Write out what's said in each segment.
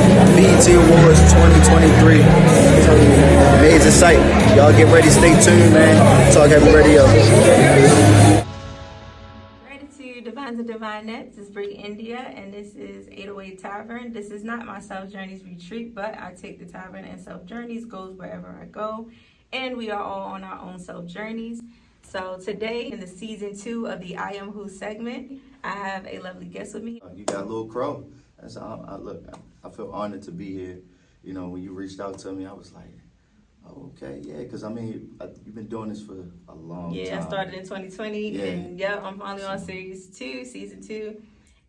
BET Awards 2023. Amazing sight. Y'all get ready, stay tuned, man. Talk Heavy Radio. Gratitude, Divines and Divinettes. This is Bree India, and this is 808 Tavern. This is not my Self Journeys retreat, but I take the Tavern and Self Journeys, goes wherever I go, and we are all on our own self journeys. So today, in the season 2 of the I Am Who segment, I have a lovely guest with me. You got Lil Crow. I feel honored to be here. You know, when you reached out to me, I was like, oh, okay, yeah, because I mean, you've been doing this for a long time. Yeah, I started in 2020, yeah. And I'm finally on season 2,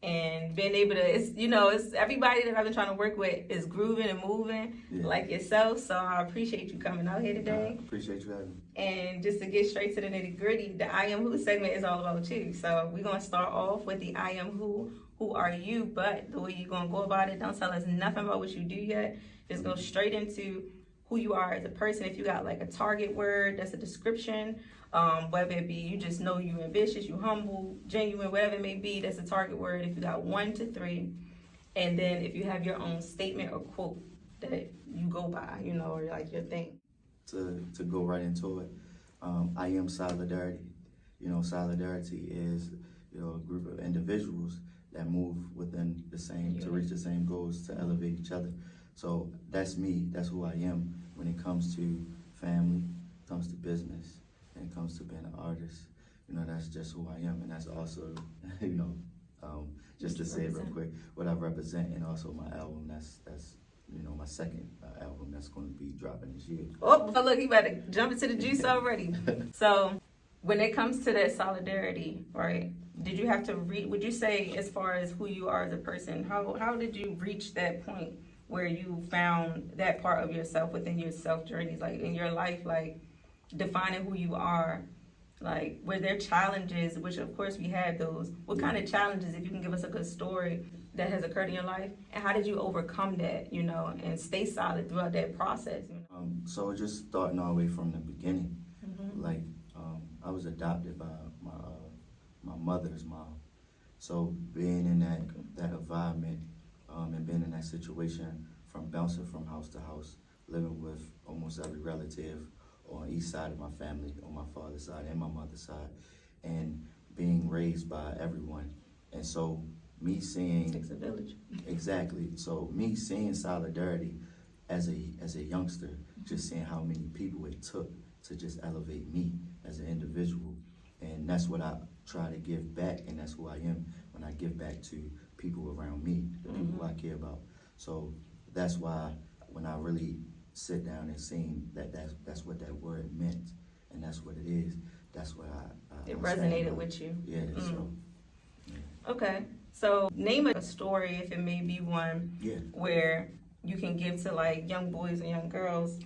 and being able to, it's everybody that I've been trying to work with is grooving and moving like yourself. So I appreciate you coming out here today. I appreciate you having me. And just to get straight to the nitty gritty, the I Am Who segment is all about you. So we're gonna start off with the I Am Who are you? But the way you're gonna go about it, don't tell us nothing about what you do yet. Just go straight into who you are as a person. If you got like a target word, that's a description. Whether it be you just know you ambitious, you humble, genuine, whatever it may be, that's a target word. If you got 1 to 3, and then if you have your own statement or quote that you go by, or like your thing. To go right into it, I am solidarity. Solidarity is a group of individuals that move within the same to reach the same goals, to elevate each other. So that's me. That's who I am when it comes to family, comes to business, and it comes to being an artist. That's just who I am, and that's also, just to say it real quick, what I represent, and also my album. That's my second album that's going to be dropping this year. Oh, look, you better jump into the juice already. So, when it comes to that solidarity, right? Did you have to would you say, as far as who you are as a person, how did you reach that point where you found that part of yourself within your self journeys, like in your life, like defining who you are? Like, were there challenges, which of course we had those? What kind of challenges, if you can give us a good story that has occurred in your life, and how did you overcome that, and stay solid throughout that process? So just starting all the way from the beginning, like I was adopted by my mother's mom. So being in that environment and being in that situation, from bouncing from house to house, living with almost every relative on each side of my family, on my father's side and my mother's side, and being raised by everyone. And so me seeing... Takes a village. Exactly. So me seeing solidarity as a youngster, just seeing how many people it took to just elevate me as an individual. And that's what I try to give back, and that's who I am when I give back to people around me, the people who I care about. So that's why when I really sit down and sing that's what that word meant, and that's what it is. That's what I resonated with you. Yeah. So. Yeah. Okay. So name a story, if it may be one, where you can give to like young boys and young girls,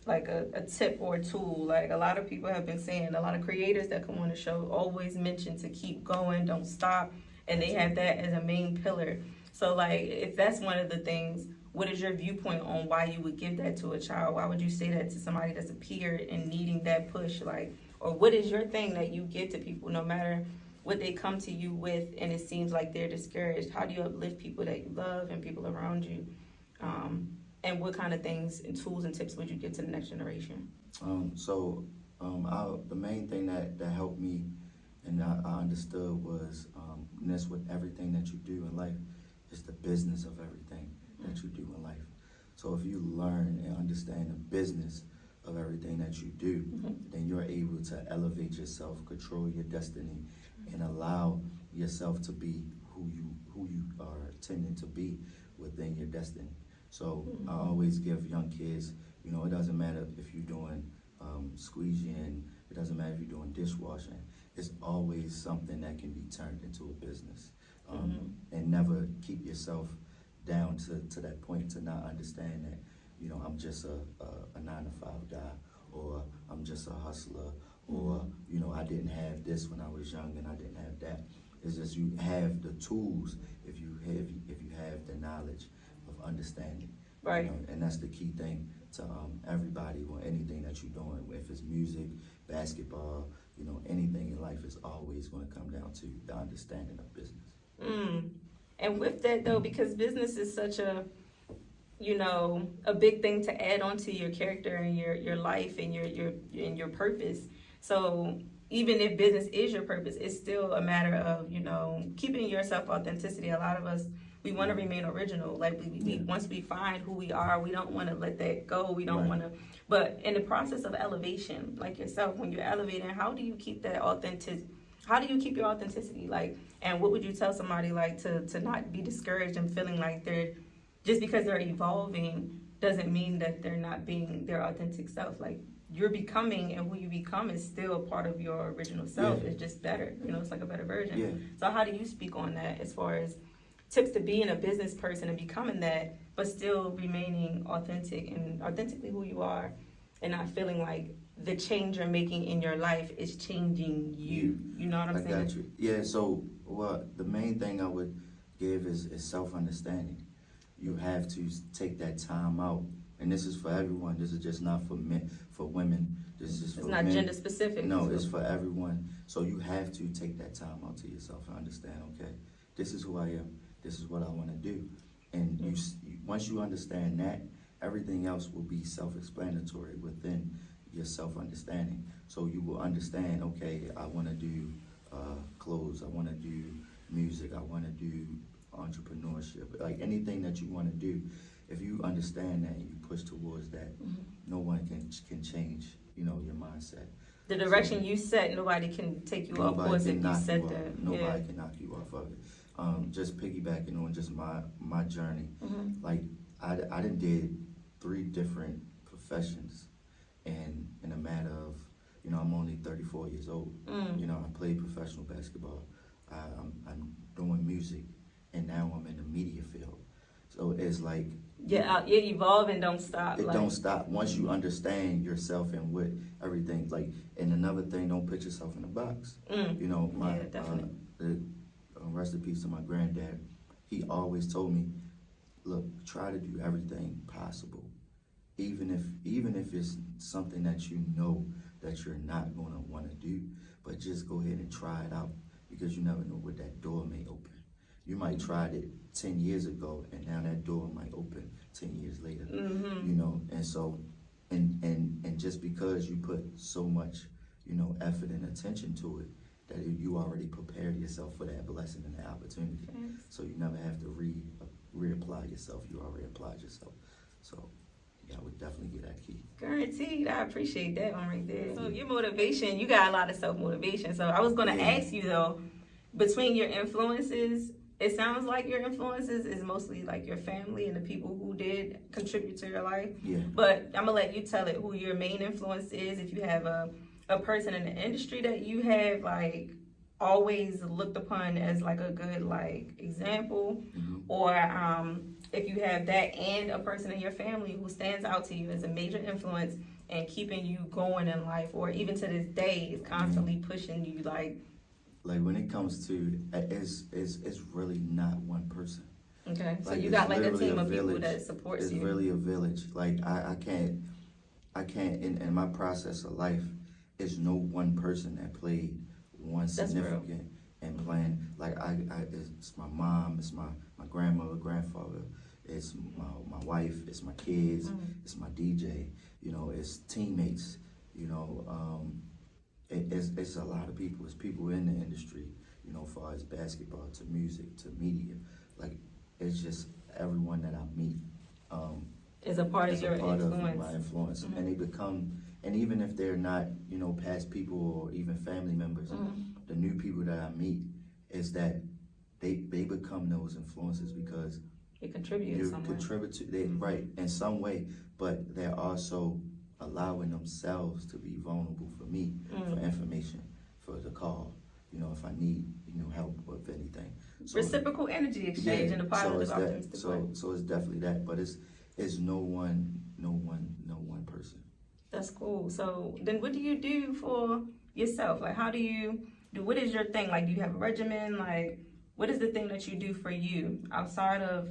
like a tip or a tool. Like a lot of people have been saying, a lot of creators that come on the show always mention to keep going, don't stop, and they have that as a main pillar. So like, if that's one of the things, what is your viewpoint on why you would give that to a child? Why would you say that to somebody that's a peer and needing that push? Like, or what is your thing that you give to people, no matter what they come to you with, and it seems like they're discouraged? How do you uplift people that you love and people around you? And what kind of things and tools and tips would you give to the next generation? The main thing that helped me and I understood was, and that's with everything that you do in life, is the business of everything that you do in life. So if you learn and understand the business of everything that you do, then you're able to elevate yourself, control your destiny, and allow yourself to be who you are intending to be within your destiny. So I always give young kids, it doesn't matter if you're doing squeegeeing, it doesn't matter if you're doing dishwashing. It's always something that can be turned into a business. And never keep yourself down to that point to not understand that, I'm just a 9-to-5 guy, or I'm just a hustler, or, I didn't have this when I was young and I didn't have that. It's just you have the tools if you have the knowledge of understanding. Right. And that's the key thing to everybody or anything that you're doing. If it's music, basketball, anything in life is always going to come down to the understanding of business. And with that though, because business is such a a big thing to add on to your character and your life and your purpose. So even if business is your purpose, it's still a matter of, keeping your self authenticity. A lot of us, we want to remain original. Like we once we find who we are, we don't want to let that go. We don't want to, but in the process of elevation, like yourself, when you're elevating, how do you keep that authentic? How do you keep your authenticity? Like, and what would you tell somebody like to not be discouraged and feeling like they're, just because they're evolving doesn't mean that they're not being their authentic self. Like, you're becoming, and who you become is still a part of your original self. It's just better. It's like a better version. So how do you speak on that as far as tips to being a business person and becoming that, but still remaining authentic and authentically who you are, and not feeling like the change you're making in your life is changing you? You know what I'm saying? I got you. Yeah, so the main thing I would give is self-understanding. You have to take that time out. And this is for everyone. This is just not for men, for women. This is for men. It's not gender specific. No, it's for everyone. So you have to take that time out to yourself and understand, okay, this is who I am. This is what I want to do. And once you understand that, everything else will be self-explanatory within your self-understanding. So you will understand, okay, I want to do clothes. I want to do music. I want to do entrepreneurship. Like anything that you want to do, if you understand that and you push towards that, no one can change, your mindset. The direction you set, nobody can take you off course if you set that. Nobody can knock you off of it. Just piggybacking on just my journey. Like I did 3 different professions, and in a matter of, I'm only 34 years old. I played professional basketball. I'm doing music, and now I'm in the media field. So it's like, you evolve and don't stop. It don't stop once you understand yourself and what everything like. And another thing, don't put yourself in a box. Definitely. Rest in peace to my granddad. He always told me, look, try to do everything possible, even if it's something that you know that you're not gonna want to do, but just go ahead and try it out, because you never know what that door may open. You might tried it 10 years ago, and now that door might open 10 years later. And so, and just because you put so much, effort and attention to it, that you already prepared yourself for that blessing and that opportunity. So you never have to reapply yourself. You already applied yourself. So yeah, I would definitely get that key. Guaranteed. I appreciate that one right there. So your motivation, you got a lot of self-motivation. So I was going to ask you though, between your influences, it sounds like your influences is mostly like your family and the people who did contribute to your life. But I'm gonna let you tell it who your main influence is. If you have a person in the industry that you have like always looked upon as like a good like example, or if you have that and a person in your family who stands out to you as a major influence and keeping you going in life, or even to this day is constantly pushing you like when it comes to it's really not one person. Okay, so you got like a team of people that supports you. It's really a village. Like I can't in my process of life, it's no one person that played one significant and playing. Like it's my mom, it's my grandmother, grandfather, it's my wife, it's my kids, it's my DJ. It's teammates. It's a lot of people. It's people in the industry, as far as basketball to music to media. Like, it's just everyone that I meet is a part of your influence. Of my influence. And they become, and even if they're not, past people or even family members, the new people that I meet is that they become those influences because you contribute right in some way, but they're also allowing themselves to be vulnerable for me, for information, for the call, if I need, help with anything. So, reciprocal energy exchange and a positive optimistic way. So it's definitely that, but it's no one person. That's cool. So then what do you do for yourself? Like, how do you do, what is your thing? Like, do you have a regimen? Like, what is the thing that you do for you outside of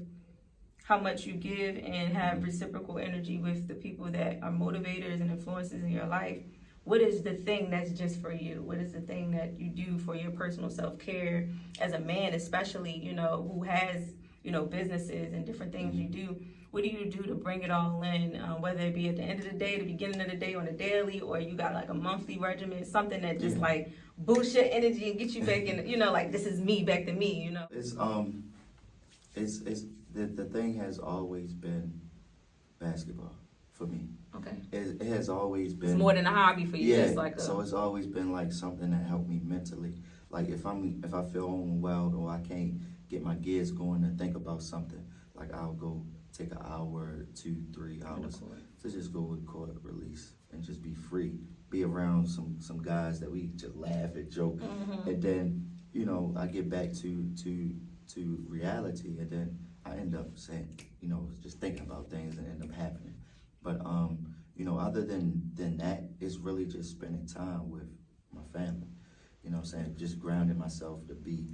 how much you give and have reciprocal energy with the people that are motivators and influences in your life? What is the thing that's just for you? What is the thing that you do for your personal self-care as a man, especially, who has, businesses and different things you do? what do you do to bring it all in, whether it be at the end of the day, the beginning of the day, on a daily, or you got like a monthly regimen, something that just like boosts your energy and get you back in, like this is me, back to me, It's the thing has always been basketball for me. Okay. It has always been. It's more than a hobby for you. Yeah. It's like So it's always been like something that helped me mentally. Like if I feel overwhelmed or I can't get my gears going to think about something, like I'll go take an hour, 2, 3 hours to just go record a release and just be free, be around some guys that we just laugh and joke, and then I get back to reality, and then I end up saying, just thinking about things and end up happening. But other than that, it's really just spending time with my family. What I'm saying? Just grounding myself to be,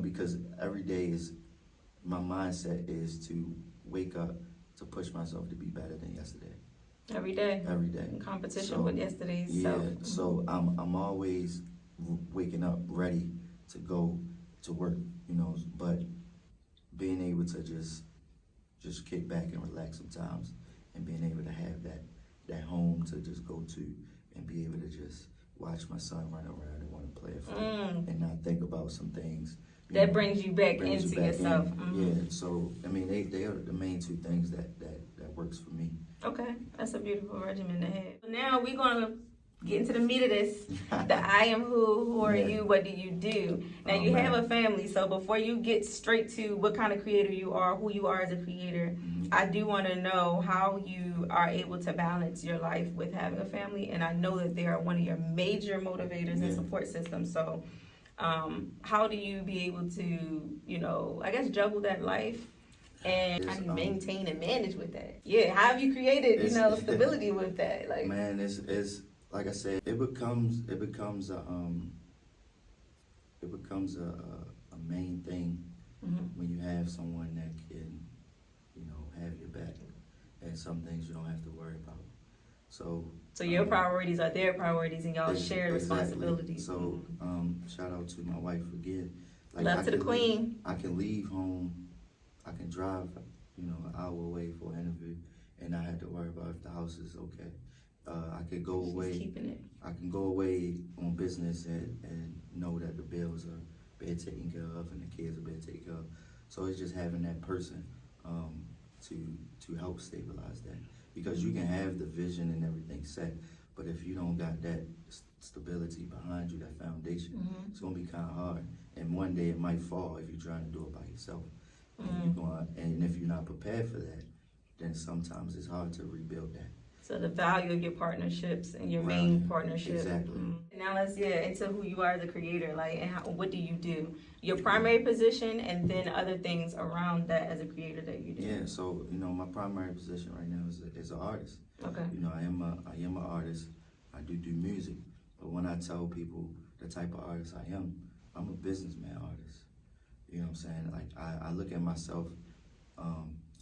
because every day is, my mindset is to wake up to push myself to be better than yesterday. Every day. Every day. In competition with yesterday's self. So I'm always waking up ready to go to work, but being able to just kick back and relax sometimes, and being able to have that home to just go to and be able to just watch my son run around and want to play a football and not think about some things. That brings you back into yourself. Yeah, so I mean they are the main two things that works for me. Okay, that's a beautiful regimen to have. Now we're gonna get into the meat of this. The I am who are you, what do you do? Now you have a family, so before you get straight to what kind of creator you are, who you are as a creator, I do want to know how you are able to balance your life with having a family, and I know that they are one of your major motivators and support systems. So how do you be able to, I guess, juggle that life and how do you maintain and manage with that? Yeah, how have you created, stability with that? Like, man, it's like I said, it becomes a main thing when you have someone that can, have your back, and some things you don't have to worry about. So your priorities are their priorities, and y'all share responsibilities. So shout out to my wife again. Like, love to the queen. I can leave home, I can drive, an hour away for an interview, and I had to worry about if the house is okay. I could go away. Keeping it. I can go away on business and know that the bills are being taken care of and the kids are being taken care of. So it's just having that person to help stabilize that, because you can have the vision and everything set, but if you don't got that stability behind you, that foundation, it's gonna be kind of hard. And one day it might fall if you're trying to do it by yourself. And if you're not prepared for that, then sometimes it's hard to rebuild that. So the value of your partnerships and your main partnership. Exactly. Now let's get into who you are as a creator, and what do you do? Your primary position, and then other things around that as a creator that you do. Yeah, so my primary position right now is an artist. Okay. I am an artist. I do music, but when I tell people the type of artist I'm a businessman artist. You know what I'm saying? Like I look at myself.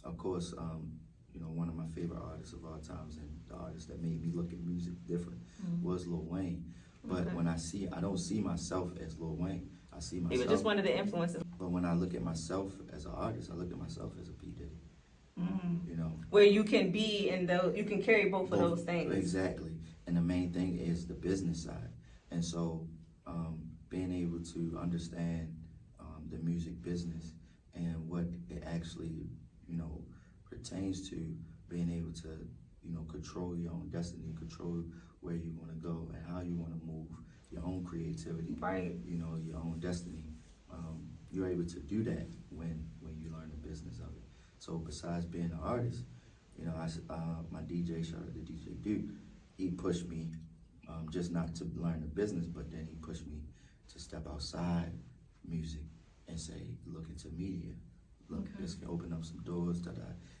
Of course, one of my favorite artists of all times, and the artist that made me look at music different was Lil Wayne. But when I don't see myself as Lil Wayne. I see myself. He was just one of the influences. But when I look at myself as an artist, I look at myself as a P. Diddy. Where you can be in those, you can carry both of those things. Exactly. And the main thing is the business side. And so being able to understand the music business and what it actually, pertains to, being able to, control your own destiny, control where you want to go and how you want to move, your own creativity, right? Your own destiny. You're able to do that when you learn the business of it. So besides being an artist, my DJ, shout out to DJ Duke, he pushed me just not to learn the business, but then he pushed me to step outside music and say, look into media. Look, this can open up some doors.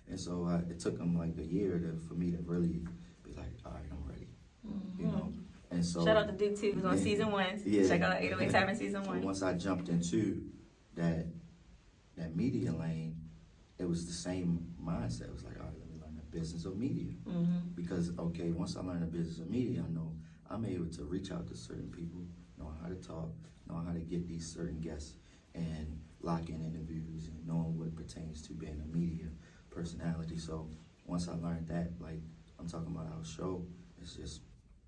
And so it took him like a year for me to really be like, all right, I'm ready. And so shout out to Duke too. He was on season 1. Yeah. Check out 808 TAVERN season 1. So once I jumped into that media lane, it was the same mindset. It was like, all right, let me learn the business of media. Because once I learn the business of media, I know I'm able to reach out to certain people, know how to talk, know how to get these certain guests, and lock in interviews, and knowing what pertains to being a media personality. So once I learned that, like I'm talking about our show, it's just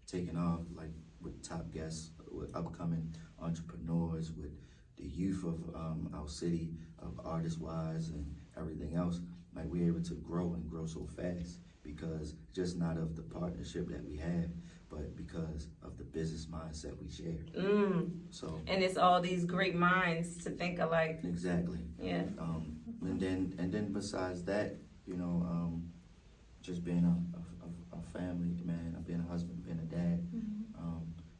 taking off, like with top guests, with upcoming entrepreneurs, with the youth of our city, of artist-wise and everything else. Like we're able to grow and grow so fast because just not of the partnership that we have, but because of the business mindset we share. So and it's all these great minds to think alike. Exactly. Yeah. And then besides that, you know, just being a family man, being a husband, being a dad,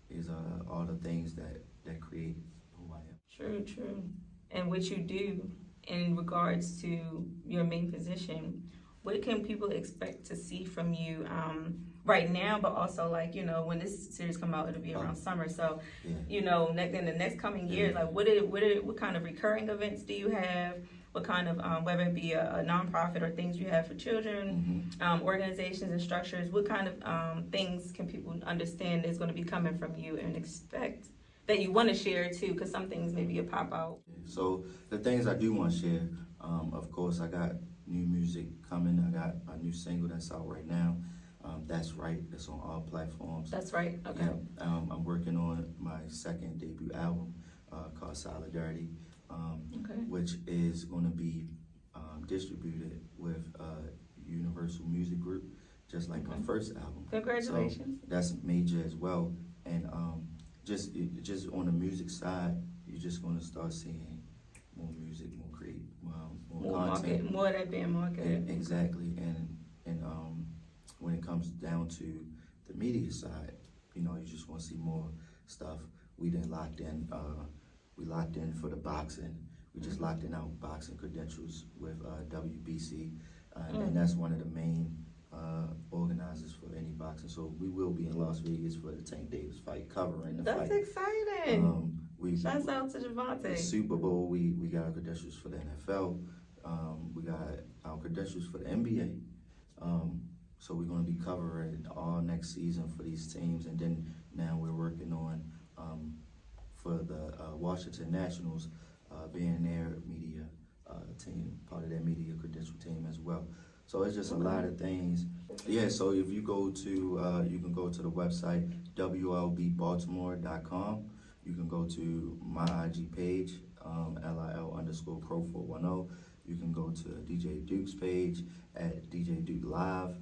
is all the things that create who I am. True. And what you do in regards to your main position, what can people expect to see from you right now, but also like, you know, when this series come out, it'll be around summer. So, you know, in the next coming years, like what kind of recurring events do you have? What kind of, whether it be a nonprofit or things you have for children, organizations and structures, what kind of things can people understand is going to be coming from you and expect that you want to share too? Because some things maybe will pop out. So the things I do want to share, of course, I got new music coming. I got a new single that's out right now. That's right. It's on all platforms. That's right. Okay. Yeah. I'm working on my second debut album called Solidarity, which is going to be distributed with Universal Music Group, just like my first album. Congratulations. So that's major as well. And just on the music side, you're just going to start seeing more music, more content, more of that being marketed. Exactly. And when it comes down to the media side, you know, you just want to see more stuff. We then locked in. We locked in for the boxing. We just locked in our boxing credentials with WBC, and that's one of the main organizers for any boxing. So we will be in Las Vegas for the Tank Davis fight, covering the fight. That's exciting. Shouts out to The Javante. Super Bowl, we got our credentials for the NFL. We got our credentials for the NBA. So we're going to be covering all next season for these teams. And then now we're working on for the Washington Nationals being their media team, part of their media credential team as well. So it's just a lot of things. Yeah, so if you go to, you can go to the website, WLBbaltimore.com. You can go to my IG page, LIL_Crow410. You can go to DJ Duke's page at DJ Duke Live.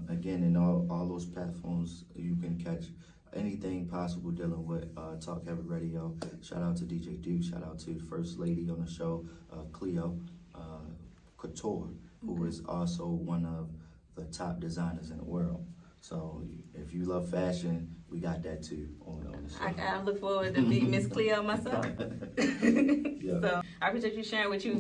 Again, in all those platforms, you can catch anything possible dealing with Talk Heavy Radio. Shout out to DJ Duke. Shout out to the First Lady on the show, Cleo Couture, who is also one of the top designers in the world. So if you love fashion, we got that too on the show. I look forward to meeting Miss Cleo myself. Yeah. So I appreciate you sharing what you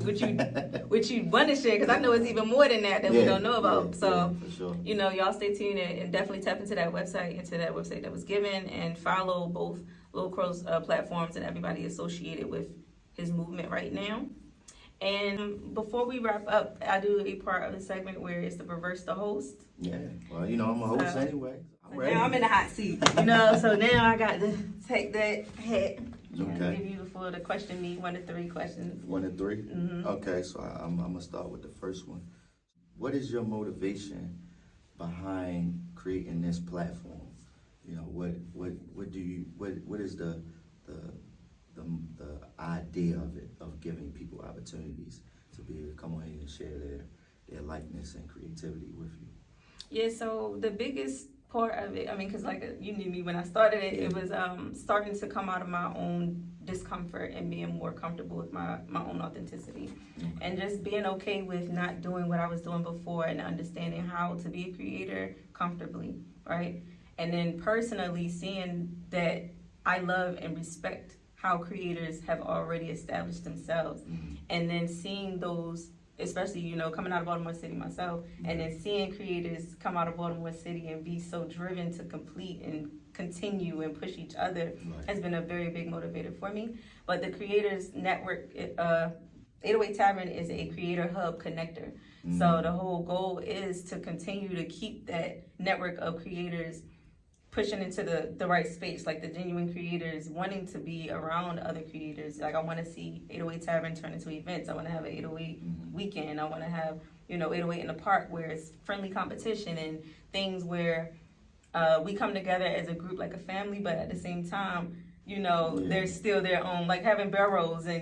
want to share, because I know it's even more than that we don't know about. So for sure. You know, y'all stay tuned and definitely tap into that website that was given, and follow both Lil Crow's platforms and everybody associated with his movement right now. And before we wrap up, I do a part of the segment where it's to reverse the host. Yeah, well, you know, I'm a host anyway. Now I'm in the hot seat, you know, so now I got to take that hat. Okay. Give you the question me 1 to 3 questions. 1 to 3? Mm-hmm. Okay, so I'm going to start with the first one. What is your motivation behind creating this platform? You know, what is the idea of it, of giving people opportunities to be able to come on here and share their likeness and creativity with you? Yeah, so the biggest part of it, I mean, because like you knew me when I started it, it was starting to come out of my own discomfort and being more comfortable with my own authenticity. And just being okay with not doing what I was doing before and understanding how to be a creator comfortably, right? And then personally seeing that I love and respect how creators have already established themselves, and then seeing those, especially, you know, coming out of Baltimore City myself, and then seeing creators come out of Baltimore City and be so driven to complete and continue and push each other has been a very big motivator for me. But the Creators Network, 808 Tavern is a creator hub connector. So the whole goal is to continue to keep that network of creators pushing into the right space, like the genuine creators wanting to be around other creators. Like I want to see 808 Tavern turn into events. I want to have an 808 weekend. I want to have 808 in the Park, where it's friendly competition and things where we come together as a group like a family, but at the same time, there's still their own, like having barrels and,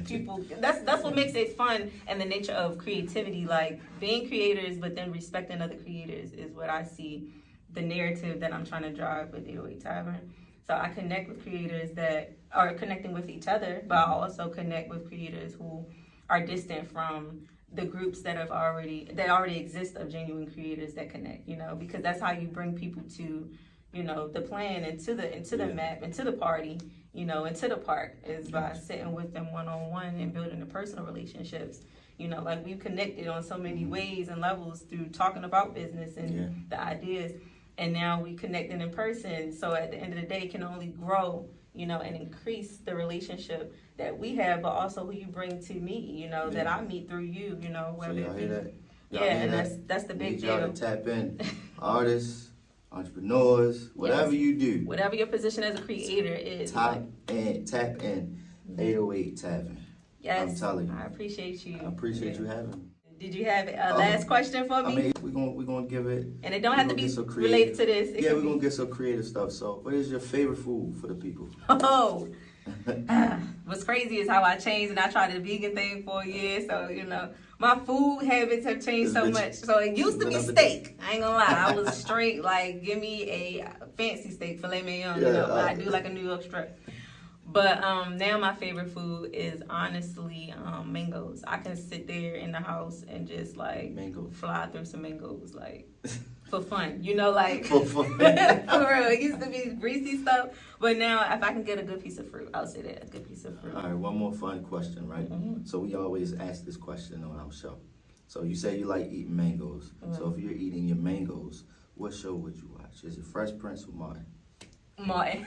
people, that's what makes it fun, and the nature of creativity, like being creators, but then respecting other creators is what I see the narrative that I'm trying to drive with 808 Tavern. So I connect with creators that are connecting with each other, but I also connect with creators who are distant from the groups that already exist of genuine creators that connect, because that's how you bring people to, the plan and to the map and to the party, and to the park, is by sitting with them one-on-one and building the personal relationships. Like we've connected on so many ways and levels through talking about business and the ideas. And now we connecting in person. So at the end of the day, it can only grow, and increase the relationship that we have, but also who you bring to me, that I meet through you, whether so y'all hear that? Y'all hear that? That's the big deal. Y'all to tap in, artists, entrepreneurs, whatever you do. Whatever your position as a creator is. Tap in, 808 Tavern. Yes, I'm telling you. I appreciate you. I appreciate you having me. Did you have a last question for me? We're gonna give it. And it don't have to be related to this. We're gonna get some creative stuff. So, what is your favorite food for the people? Oh, what's crazy is how I changed, and I tried the vegan thing for a year. So my food habits have changed so much. So it used to be steak. I ain't gonna lie, I was straight like give me a fancy steak, filet mignon. But I do like a New York strip. But now my favorite food is honestly mangoes. I can sit there in the house and just like fly through some mangoes, like for fun. For fun. For real. It used to be greasy stuff, but now if I can get a good piece of fruit, I'll say that, a good piece of fruit. All right, one more fun question, right? Mm-hmm. So we always ask this question on our show. So you say you like eating mangoes. Mm-hmm. So if you're eating your mangoes, what show would you watch? Is it Fresh Prince or Martin? Martin.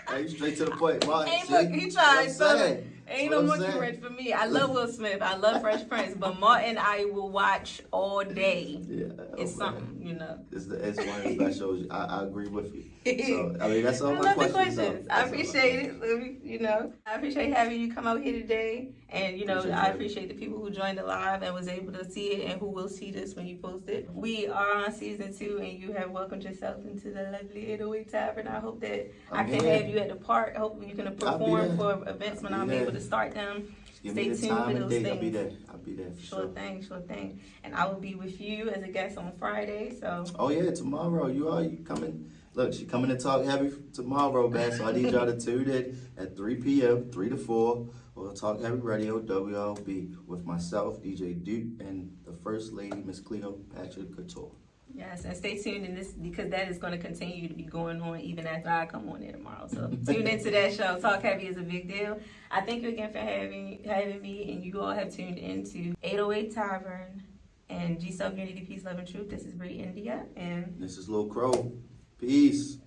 Hey, straight to the point, Martin. Hey, look, he tried something. Ain't no monkey wrench for me. I love Will Smith. I love Fresh Prince, but Martin, I will watch all day. Yeah, it's something, It's one of the best shows. I agree with you. So that's all my questions. I appreciate it. I appreciate having you come out here today, and I appreciate the people who joined the live and was able to see it, and who will see this when you post it. We are on season 2, and you have welcomed yourself into the lovely 808 Tavern. I hope that I can have you at the park. Hopefully, you can perform for events when I'm able to start them. Stay tuned for those things. I'll be there. Sure thing. And I will be with you as a guest on Friday. So. Oh yeah, tomorrow you coming? Look, she's coming to talk heavy tomorrow, man. So I need y'all to tune in at 3 p.m., 3 to 4. We'll Talk Heavy Radio, WLB, with myself, DJ Duke, and the First Lady, Miss Cleo Patrick Couture. Yes, and stay tuned in this, because that is going to continue to be going on even after I come on there tomorrow. So tune into that show. Talk Heavy is a big deal. I thank you again for having me, and you all have tuned into 808 Tavern and G-Self Unity, Peace, Love, and Truth. This is Brie India, and this is Lil Crow. Peace.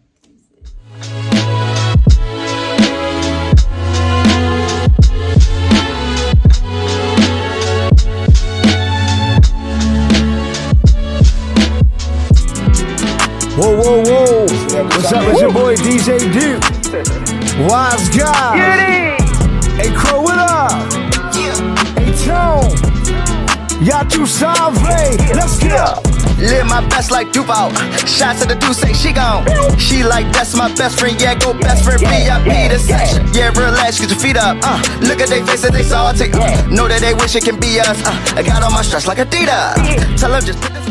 Whoa, whoa, whoa. What's up? It's your boy DJ Duke. Wise guy. Hey, Crow, what up? Hey, Tone. Y'all too savvy. Let's go. Live my best like Duval. Shots at the Deuce, say she gone. She like, that's my best friend. Yeah, go best friend VIP this section. Yeah, relax, get your feet up. Look at they faces, they salty. Know that they wish it can be us. I got on my stress like Adidas. Tell them just put this